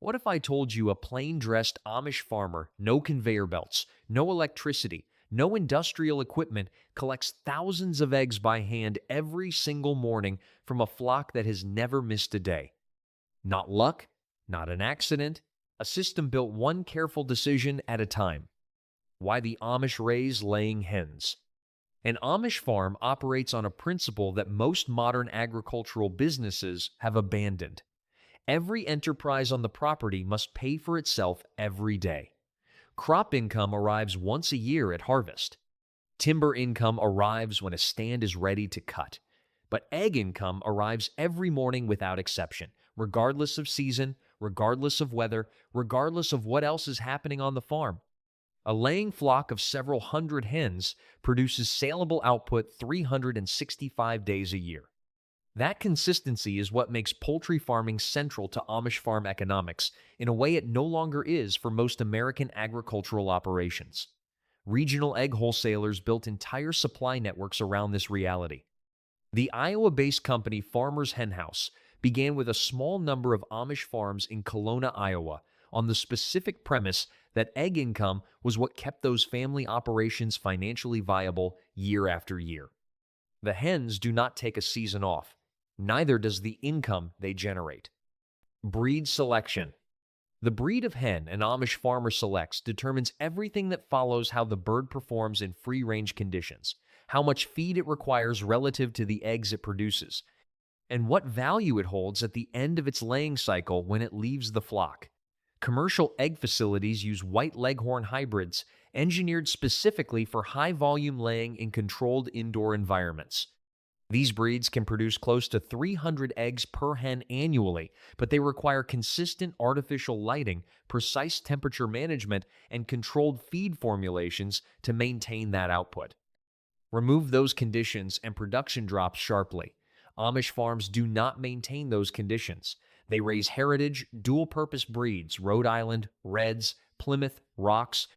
What if I told you a plain-dressed Amish farmer, no conveyor belts, no electricity, no industrial equipment, collects thousands of eggs by hand every single morning from a flock that has never missed a day? Not luck, not an accident, a system built one careful decision at a time. Why the Amish raise laying hens. An Amish farm operates on a principle that most modern agricultural businesses have abandoned. Every enterprise on the property must pay for itself every day. Crop income arrives once a year at harvest. Timber income arrives when a stand is ready to cut. But egg income arrives every morning without exception, regardless of season, regardless of weather, regardless of what else is happening on the farm. A laying flock of several hundred hens produces saleable output 365 days a year. That consistency is what makes poultry farming central to Amish farm economics in a way it no longer is for most American agricultural operations. Regional egg wholesalers built entire supply networks around this reality. The Iowa-based company Farmers Henhouse began with a small number of Amish farms in Kelowna, Iowa, on the specific premise that egg income was what kept those family operations financially viable year after year. The hens do not take a season off. Neither does the income they generate. Breed selection. The breed of hen an Amish farmer selects determines everything that follows how the bird performs in free-range conditions, how much feed it requires relative to the eggs it produces, and what value it holds at the end of its laying cycle when it leaves the flock. Commercial egg facilities use white leghorn hybrids engineered specifically for high-volume laying in controlled indoor environments. These breeds can produce close to 300 eggs per hen annually, but they require consistent artificial lighting, precise temperature management, and controlled feed formulations to maintain that output. Remove those conditions and production drops sharply. Amish farms do not maintain those conditions. They raise heritage, dual-purpose breeds, Rhode Island, Reds, Plymouth, Rocks,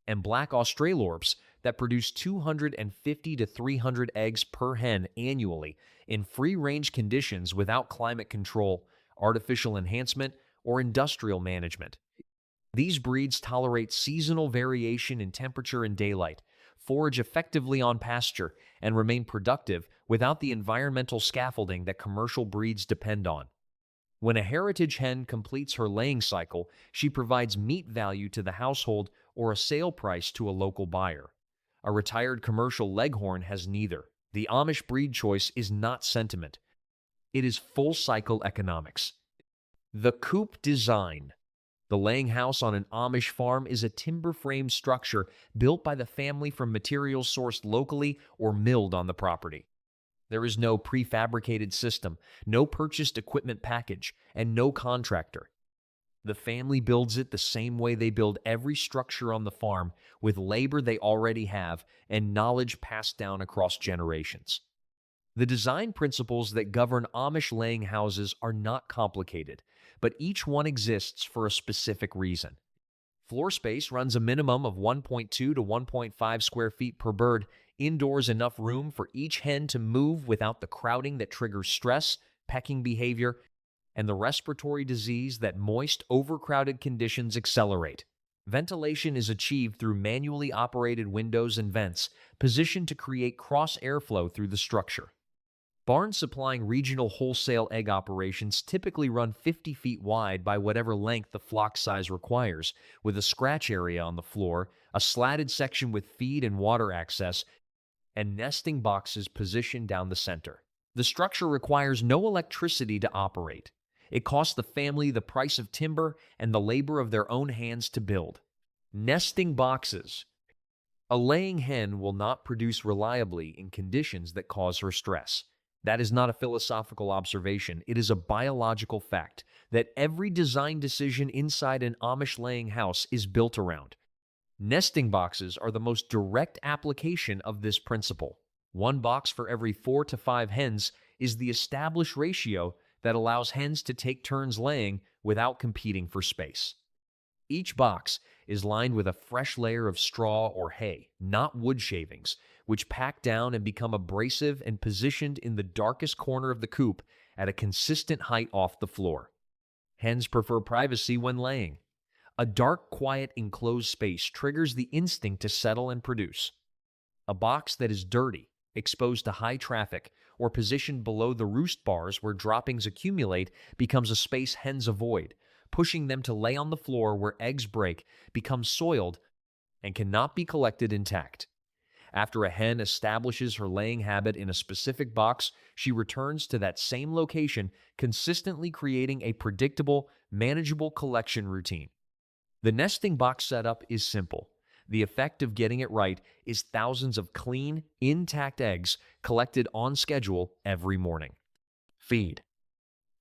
and Black Australorps that produce 250 to 300 eggs per hen annually in free-range conditions without climate control, artificial enhancement, or industrial management. These breeds tolerate seasonal variation in temperature and daylight, forage effectively on pasture, and remain productive without the environmental scaffolding that commercial breeds depend on. When a heritage hen completes her laying cycle, she provides meat value to the household or a sale price to a local buyer. A retired commercial leghorn has neither. The Amish breed choice is not sentiment. It is full-cycle economics. The coop design. The laying house on an Amish farm is a timber frame structure built by the family from materials sourced locally or milled on the property. There is no prefabricated system, no purchased equipment package, and no contractor. The family builds it the same way they build every structure on the farm, with labor they already have and knowledge passed down across generations. The design principles that govern Amish laying houses are not complicated, but each one exists for a specific reason. Floor space runs a minimum of 1.2 to 1.5 square feet per bird. Indoors, enough room for each hen to move without the crowding that triggers stress, pecking behavior, and the respiratory disease that moist, overcrowded conditions accelerate. Ventilation is achieved through manually operated windows and vents, positioned to create cross airflow through the structure. Barns supplying regional wholesale egg operations typically run 50 feet wide by whatever length the flock size requires, with a scratch area on the floor, a slatted section with feed and water access, and nesting boxes positioned down the center. The structure requires no electricity to operate. It costs the family the price of timber and the labor of their own hands to build. Nesting boxes. A laying hen will not produce reliably in conditions that cause her stress. That is not a philosophical observation. It is a biological fact that every design decision inside an Amish laying house is built around. Nesting boxes are the most direct application of this principle. One box for every 4 to 5 hens is the established ratio that allows hens to take turns laying without competing for space. Each box is lined with a fresh layer of straw or hay, not wood shavings, which pack down and become abrasive and positioned in the darkest corner of the coop at a consistent height off the floor. Hens prefer privacy when laying. A dark, quiet, enclosed space triggers the instinct to settle and produce. A box that is dirty, exposed to high traffic, or positioned below the roost bars where droppings accumulate becomes a space hens avoid, pushing them to lay on the floor where eggs break, become soiled, and cannot be collected intact. After a hen establishes her laying habit in a specific box, she returns to that same location, consistently creating a predictable, manageable collection routine. The nesting box setup is simple. The effect of getting it right is thousands of clean, intact eggs collected on schedule every morning. Feed.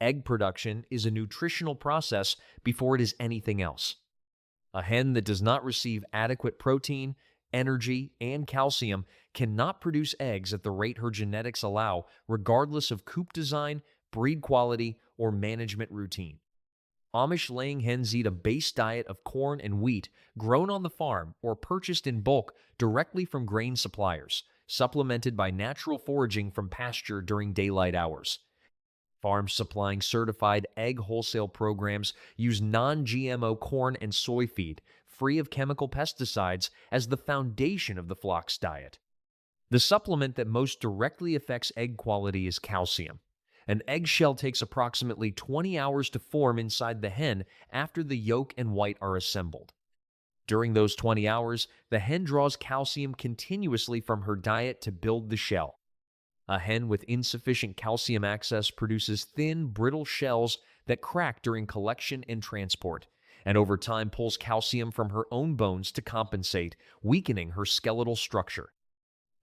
Egg production is a nutritional process before it is anything else. A hen that does not receive adequate protein, energy, and calcium cannot produce eggs at the rate her genetics allow, regardless of coop design, breed quality, or management routine. Amish laying hens eat a base diet of corn and wheat grown on the farm or purchased in bulk directly from grain suppliers, supplemented by natural foraging from pasture during daylight hours. Farms supplying certified egg wholesale programs use non-GMO corn and soy feed, free of chemical pesticides, as the foundation of the flock's diet. The supplement that most directly affects egg quality is calcium. An eggshell takes approximately 20 hours to form inside the hen after the yolk and white are assembled. During those 20 hours, the hen draws calcium continuously from her diet to build the shell. A hen with insufficient calcium access produces thin, brittle shells that crack during collection and transport, and over time pulls calcium from her own bones to compensate, weakening her skeletal structure.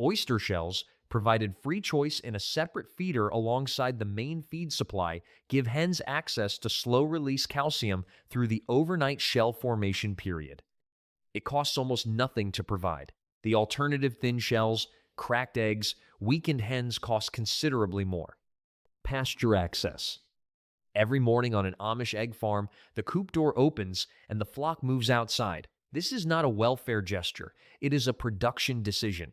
Oyster shells, provided free choice in a separate feeder alongside the main feed supply, give hens access to slow-release calcium through the overnight shell formation period. It costs almost nothing to provide. The alternative thin shells, cracked eggs, weakened hens cost considerably more. Pasture access. Every morning on an Amish egg farm, the coop door opens and the flock moves outside. This is not a welfare gesture. It is a production decision.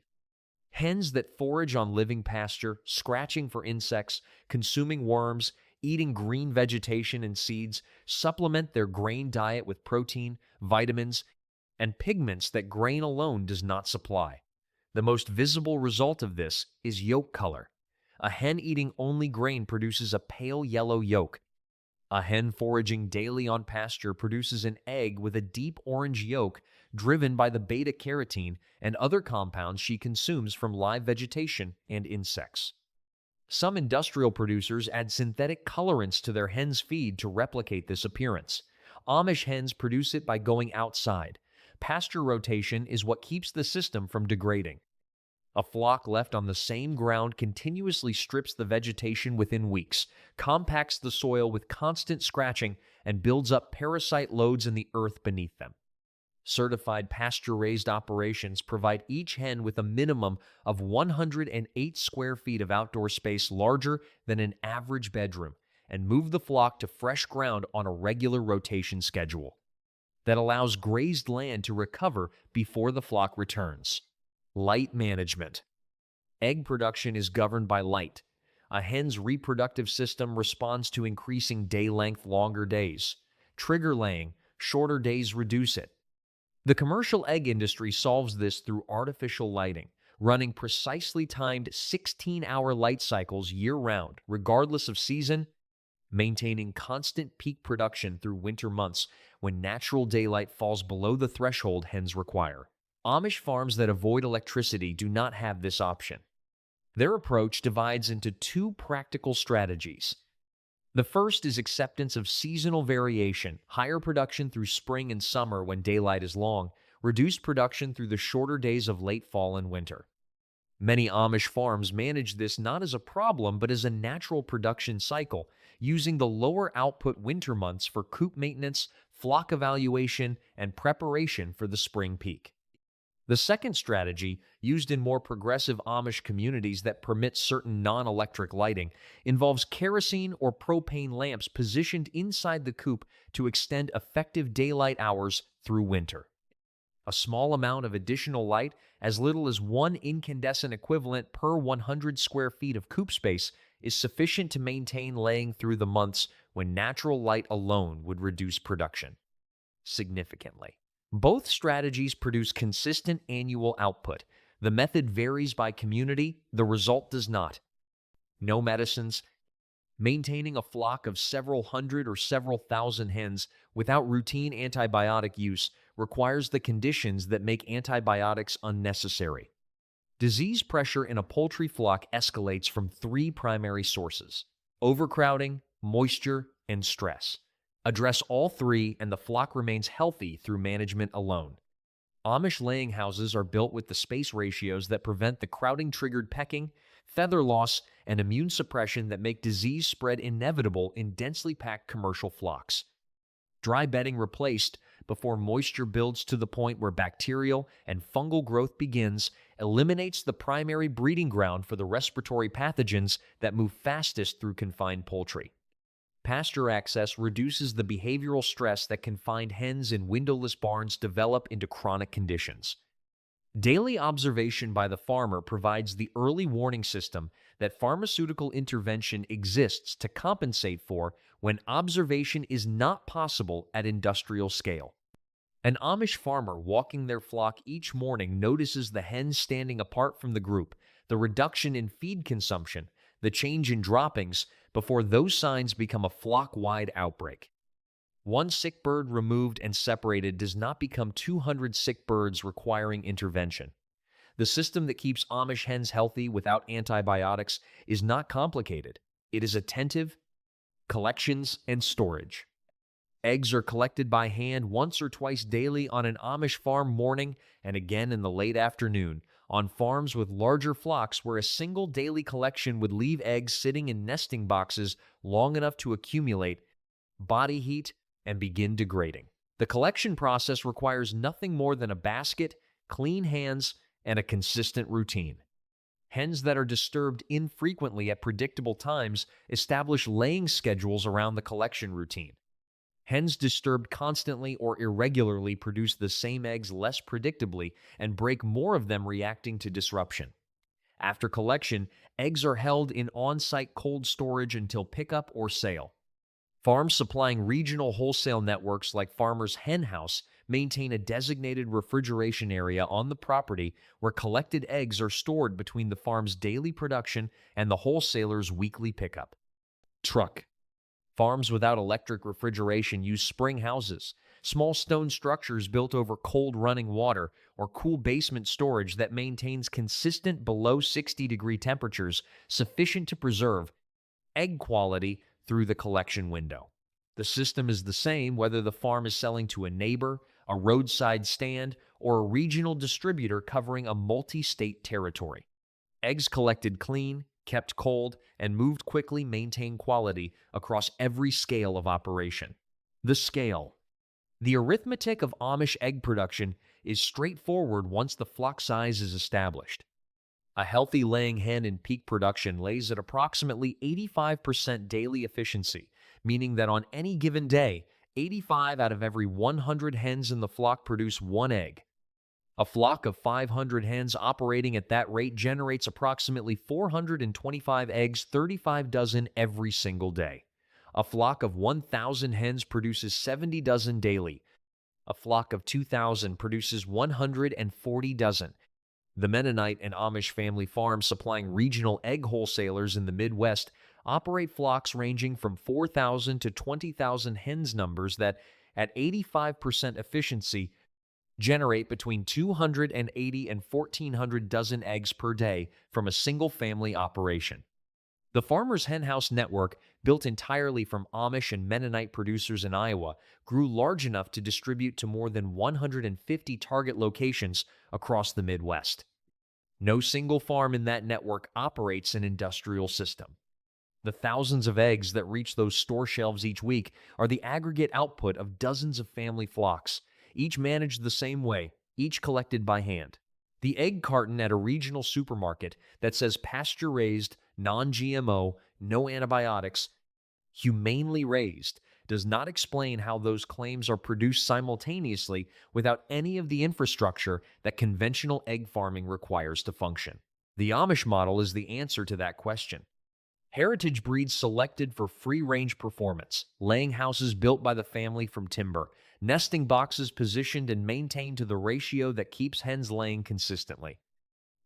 Hens that forage on living pasture, scratching for insects, consuming worms, eating green vegetation and seeds, supplement their grain diet with protein, vitamins, and pigments that grain alone does not supply. The most visible result of this is yolk color. A hen eating only grain produces a pale yellow yolk. A hen foraging daily on pasture produces an egg with a deep orange yolk driven by the beta-carotene and other compounds she consumes from live vegetation and insects. Some industrial producers add synthetic colorants to their hens' feed to replicate this appearance. Amish hens produce it by going outside. Pasture rotation is what keeps the system from degrading. A flock left on the same ground continuously strips the vegetation within weeks, compacts the soil with constant scratching, and builds up parasite loads in the earth beneath them. Certified pasture-raised operations provide each hen with a minimum of 108 square feet of outdoor space larger than an average bedroom, and move the flock to fresh ground on a regular rotation schedule that allows grazed land to recover before the flock returns. Light management. Egg production is governed by light. A hen's reproductive system responds to increasing day length, longer days. Trigger laying, shorter days reduce it. The commercial egg industry solves this through artificial lighting, running precisely timed 16-hour light cycles year-round, regardless of season, maintaining constant peak production through winter months when natural daylight falls below the threshold hens require. Amish farms that avoid electricity do not have this option. Their approach divides into two practical strategies. The first is acceptance of seasonal variation, higher production through spring and summer when daylight is long, reduced production through the shorter days of late fall and winter. Many Amish farms manage this not as a problem but as a natural production cycle, using the lower output winter months for coop maintenance, flock evaluation, and preparation for the spring peak. The second strategy, used in more progressive Amish communities that permit certain non-electric lighting, involves kerosene or propane lamps positioned inside the coop to extend effective daylight hours through winter. A small amount of additional light, as little as one incandescent equivalent per 100 square feet of coop space, is sufficient to maintain laying through the months when natural light alone would reduce production significantly. Both strategies produce consistent annual output. The method varies by community, the result does not. No medicines. Maintaining a flock of several hundred or several thousand hens without routine antibiotic use requires the conditions that make antibiotics unnecessary. Disease pressure in a poultry flock escalates from three primary sources: overcrowding, moisture, and stress. Address all three, and the flock remains healthy through management alone. Amish laying houses are built with the space ratios that prevent the crowding-triggered pecking, feather loss, and immune suppression that make disease spread inevitable in densely packed commercial flocks. Dry bedding replaced before moisture builds to the point where bacterial and fungal growth begins eliminates the primary breeding ground for the respiratory pathogens that move fastest through confined poultry. Pasture access reduces the behavioral stress that confined hens in windowless barns develop into chronic conditions. Daily observation by the farmer provides the early warning system that pharmaceutical intervention exists to compensate for when observation is not possible at industrial scale. An Amish farmer walking their flock each morning notices the hens standing apart from the group, the reduction in feed consumption, the change in droppings, before those signs become a flock-wide outbreak. One sick bird removed and separated does not become 200 sick birds requiring intervention. The system that keeps Amish hens healthy without antibiotics is not complicated. It is attentive, collections, and storage. Eggs are collected by hand once or twice daily on an Amish farm morning and again in the late afternoon on farms with larger flocks where a single daily collection would leave eggs sitting in nesting boxes long enough to accumulate body heat and begin degrading. The collection process requires nothing more than a basket, clean hands, and a consistent routine. Hens that are disturbed infrequently at predictable times establish laying schedules around the collection routine. Hens disturbed constantly or irregularly produce the same eggs less predictably and break more of them reacting to disruption. After collection, eggs are held in on-site cold storage until pickup or sale. Farms supplying regional wholesale networks like Farmers Hen House maintain a designated refrigeration area on the property where collected eggs are stored between the farm's daily production and the wholesaler's weekly pickup. Truck. Farms without electric refrigeration use spring houses, small stone structures built over cold running water, or cool basement storage that maintains consistent below 60-degree temperatures sufficient to preserve egg quality through the collection window. The system is the same whether the farm is selling to a neighbor, a roadside stand, or a regional distributor covering a multi-state territory. Eggs collected clean, kept cold, and moved quickly maintain quality across every scale of operation. The scale. The arithmetic of Amish egg production is straightforward once the flock size is established. A healthy laying hen in peak production lays at approximately 85% daily efficiency, meaning that on any given day, 85 out of every 100 hens in the flock produce one egg. A flock of 500 hens operating at that rate generates approximately 425 eggs, 35 dozen every single day. A flock of 1,000 hens produces 70 dozen daily. A flock of 2,000 produces 140 dozen. The Mennonite and Amish family farms supplying regional egg wholesalers in the Midwest operate flocks ranging from 4,000 to 20,000 hens numbers that, at 85% efficiency, generate between 280 and 1,400 dozen eggs per day from a single-family operation. The Farmers Hen House network, built entirely from Amish and Mennonite producers in Iowa, grew large enough to distribute to more than 150 target locations across the Midwest. No single farm in that network operates an industrial system. The thousands of eggs that reach those store shelves each week are the aggregate output of dozens of family flocks, each managed the same way, each collected by hand. The egg carton at a regional supermarket that says pasture-raised, non-GMO, no antibiotics, humanely raised, does not explain how those claims are produced simultaneously without any of the infrastructure that conventional egg farming requires to function. The Amish model is the answer to that question. Heritage breeds selected for free-range performance, laying houses built by the family from timber, nesting boxes positioned and maintained to the ratio that keeps hens laying consistently.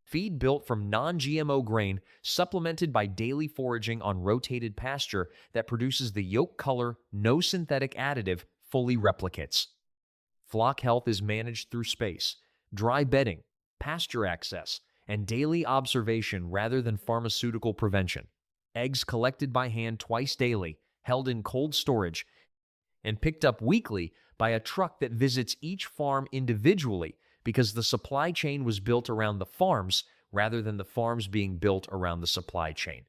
Feed built from non-GMO grain, supplemented by daily foraging on rotated pasture that produces the yolk color no synthetic additive fully replicates. Flock health is managed through space, dry bedding, pasture access, and daily observation rather than pharmaceutical prevention. Eggs collected by hand twice daily, held in cold storage, and picked up weekly by a truck that visits each farm individually because the supply chain was built around the farms rather than the farms being built around the supply chain.